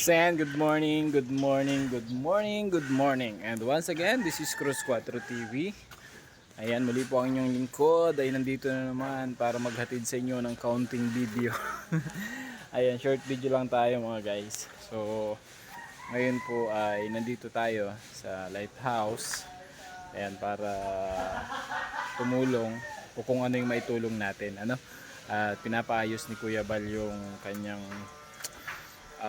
Sen, good morning, good morning, good morning, good morning. And once again, this is Cruz 4 TV. Ayan, muli po ang inyong lingkod ay nandito na naman para maghatid sa inyo ng counting video. Ayan, short video lang tayo mga guys. So, ngayon po ay nandito tayo sa lighthouse. Ayan, para tumulong o kung ano yung maitulong natin. At pinapaayos ni Kuya Bal yung kanyang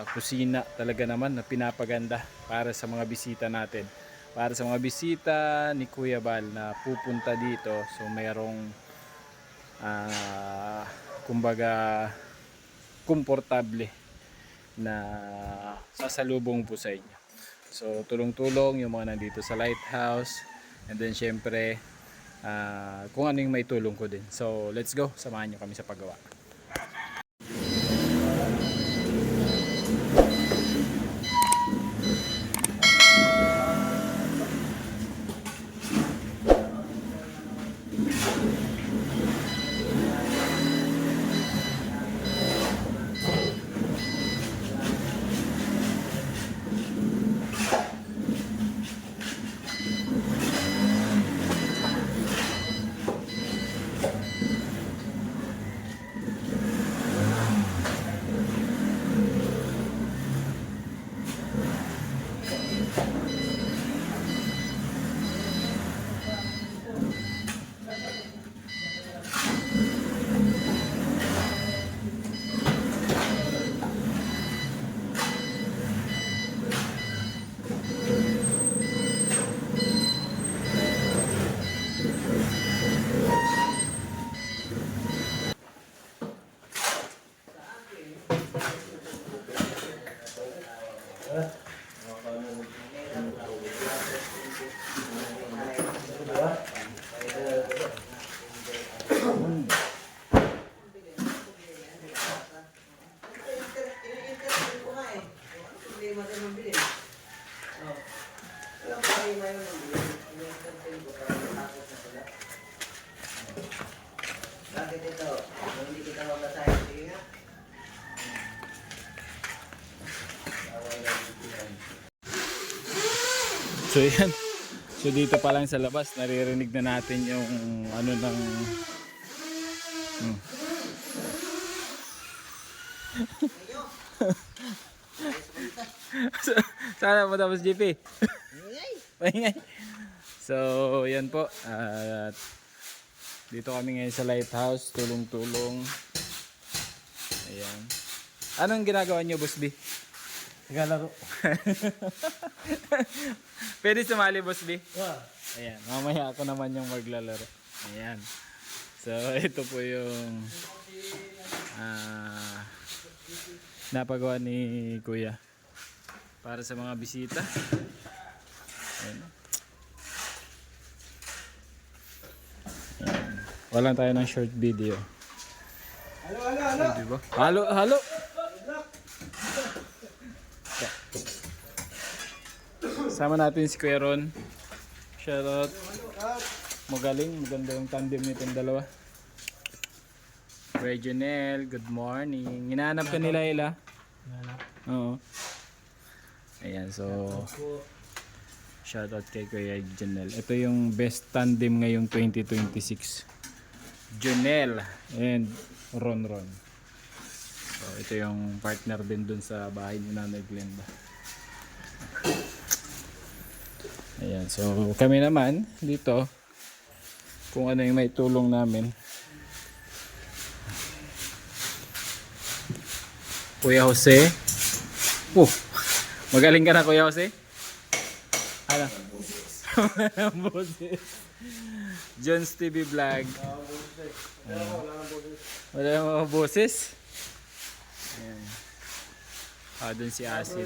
kusina talaga naman na pinapaganda para sa mga bisita natin. Para sa mga bisita ni Kuya Bal na pupunta dito. So mayroong kumbaga komportable na sasalubong po sa inyo. So tulong-tulong yung mga nandito sa lighthouse. And then syempre kung ano yung may tulong ko din. So let's go, samahan nyo kami sa paggawa. Bakit ito? Hindi kita mabasahin. Sige nga. So yan. So dito pa lang sa labas naririnig na natin yung ano ng Sana matapos JP. Paingay. So yan po. Dito kami ngayon sa lighthouse, tulong-tulong. Ayan. Anong ginagawa niyo, Boss B? Naglalaro. Pwede sumali, Boss B? Yeah. Ayan, mamaya ako naman yung maglalaro. Ayan. So, ito po yung napagawa ni Kuya para sa mga bisita. Ayan. Ayan. Walang tayo ng short video. Halo. Diba? Halo. Sama natin si Kuya Ron. Shoutout. Magaling, maganda yung tandem nitong dalawa. Kuya Junel, good morning. Hinahanap ka nila Ila? Oo. Ayan, so shoutout kay Kuya Junel. Ito yung best tandem ngayong 2026. Junel and Ron. So ito yung partner din dun sa bahay ni Nanay Glenda. Ayan, so kami naman dito kung ano yung may tulong namin. Kuya Jose. Magaling ka na Kuya Jose? Ano? Boses. John's TV Vlog. Wala yung mga boses. Ayan. Dun si Asin.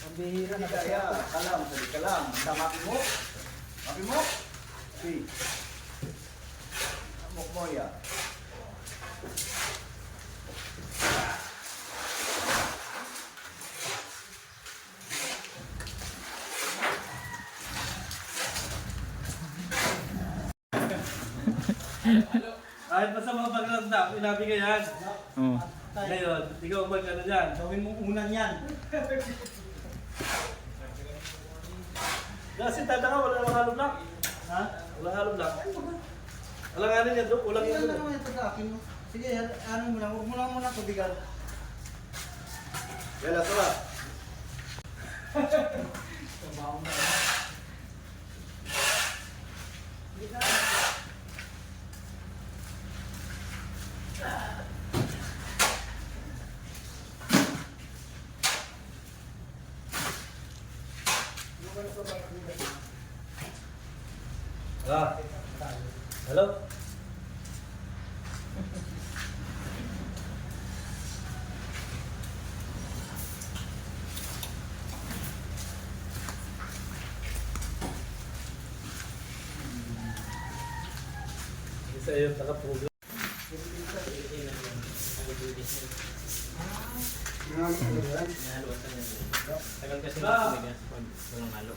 Ang bihira na kaya. Kalam. Mapi mo. Si. Kuya. Kahit pa sa mga background na, pinabi ka yan. Oh. Ngayon, ikaw mag-ano dyan. Gawin mong unan yan. Kasi tataka, wala namang halo block. Ha? Walang halo block. Walang ano yan, Dok. Walang Ilan yan. na naman ito sa akin. Sige, ano mo lang. Huwag mo lang muna tubigan. Yan na, tara. Ah. Hello? Isa yung nakaprogram. Tagal kasi nagtumigas pag walang halo.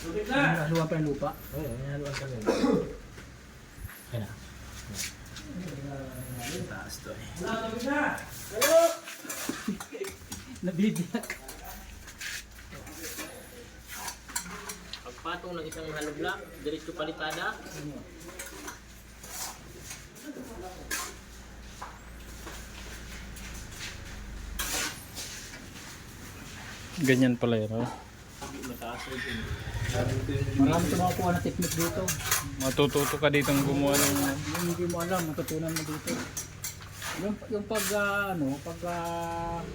Tubig na! Haluan pa yung lupa? Oo, haluan kami. Yan na. Taas to eh. Tubig na! Nabibiyak. Pagpatong ng isang halo block, diretso palitada. Ganyan pala yun. Oh. Mataas rin din. Marami tumakuha na technique dito. Matututo ka dito gumawa ng... Yung hindi mo alam, matutunan mo dito. Yung pag, pag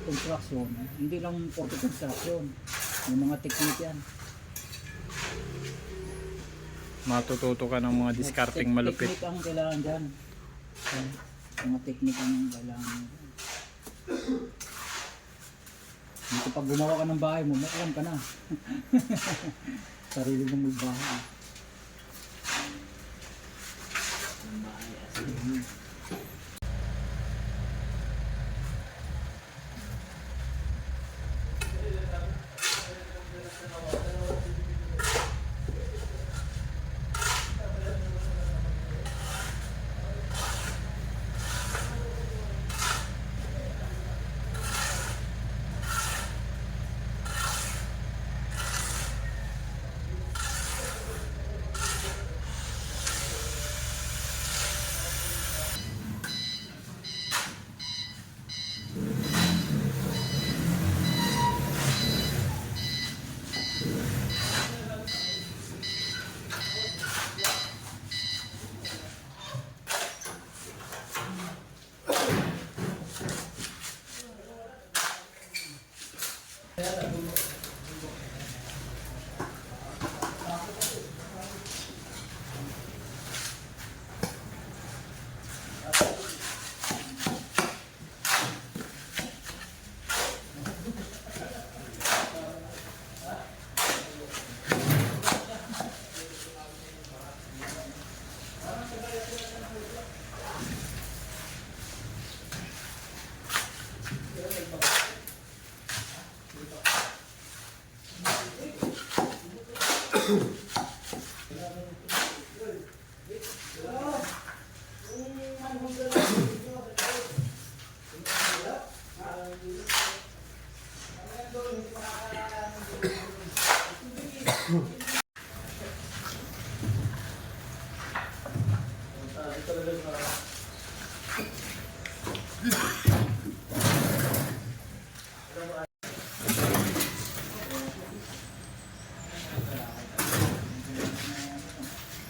construction, hindi lang for construction. Yung mga technique yan. Matututo ka ng mga discarding malupit. Technique ang kailangan dyan. Mga technique ang kailangan dyan. Dito pag gumawa ka ng bahay mo, may alam ka na. Sarili mong magbahay.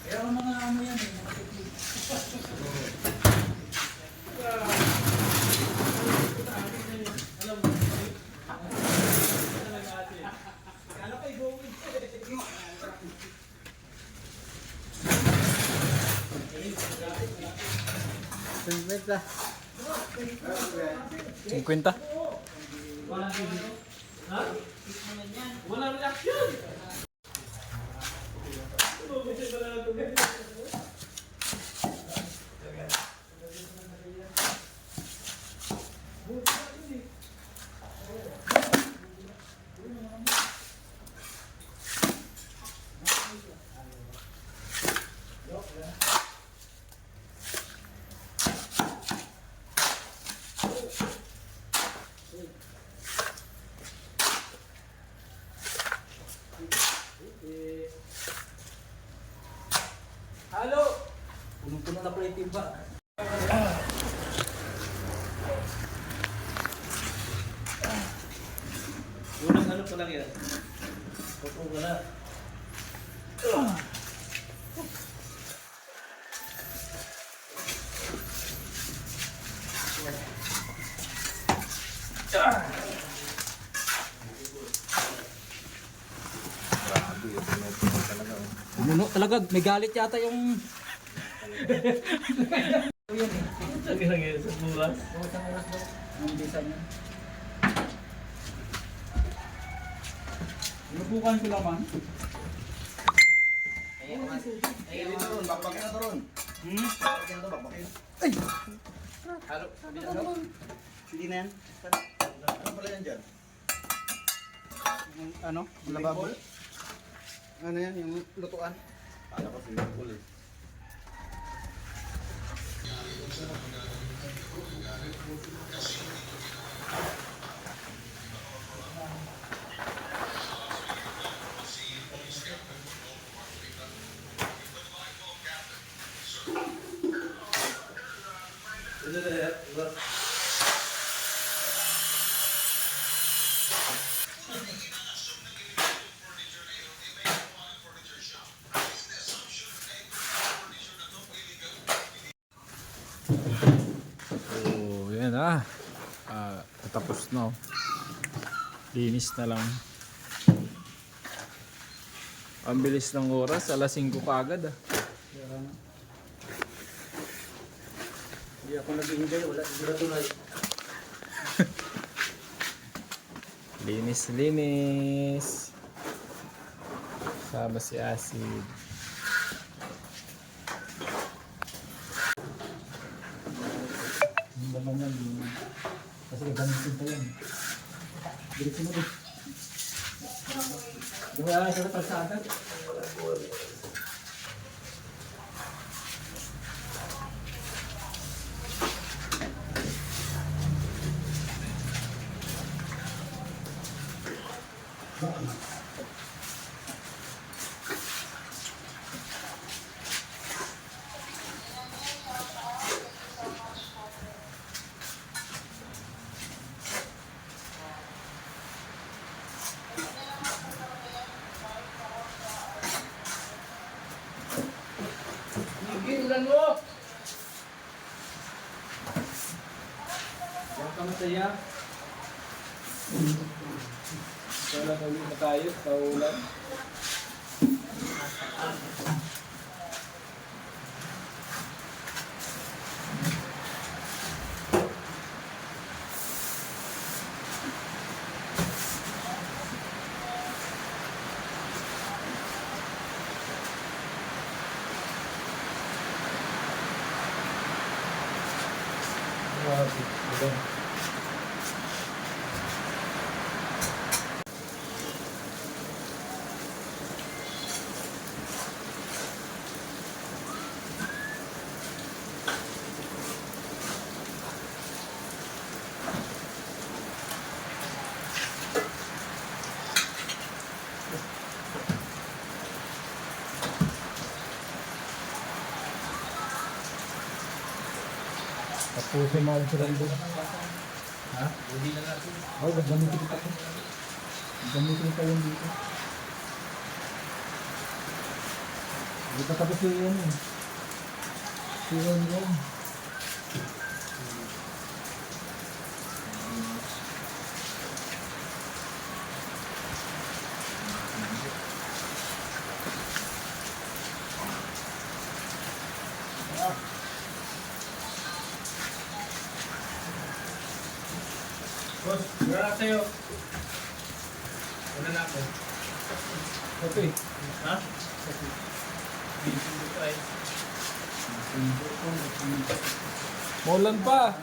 Pero mga ano yan eh, mga technique. Pwede. 50? Walang reaction! Halo! Punong-puno na pala yung timba. Unang ano pa lang yan. Totoo ka na. Puno talaga, may galit yata yung... Ang ginagaya sa buras. Ang bisa niya. Inubukan ko naman. Bakbakin na to ron. Bakbakin na to, bakbakin. Halo. Hindi na yan. Ano pala yan dyan? Ano? Lababo? Ano yan, yung lutuan? Kala ko swimming pool eh. Ito na yan. Oh, yan ah. Tapos na. Linis na lang. Ang bilis ng oras, alas 5 pa agad ah. Hindi ako nag-enjoy, wala. Hindi na tunay. Linis. Sama si Acid. Yung laman yan, yung... Kasi gagamitin pa yan. Bilis mo din. Yung wala sa kalsada. Ulan mo! Huwag ka masaya. Wala kami na tayo sa ulan. Tapos yung mga sila doon. Ha? Hindi na natin. Oo, gagamitin kita ko. Gagamitin kita yung dito. Hindi pa tapos yung yan eh. Siyon yan. Boss, wala na sa'yo. Wala na ako. Okay. Ha? Hindi ko ay. Maulan pa.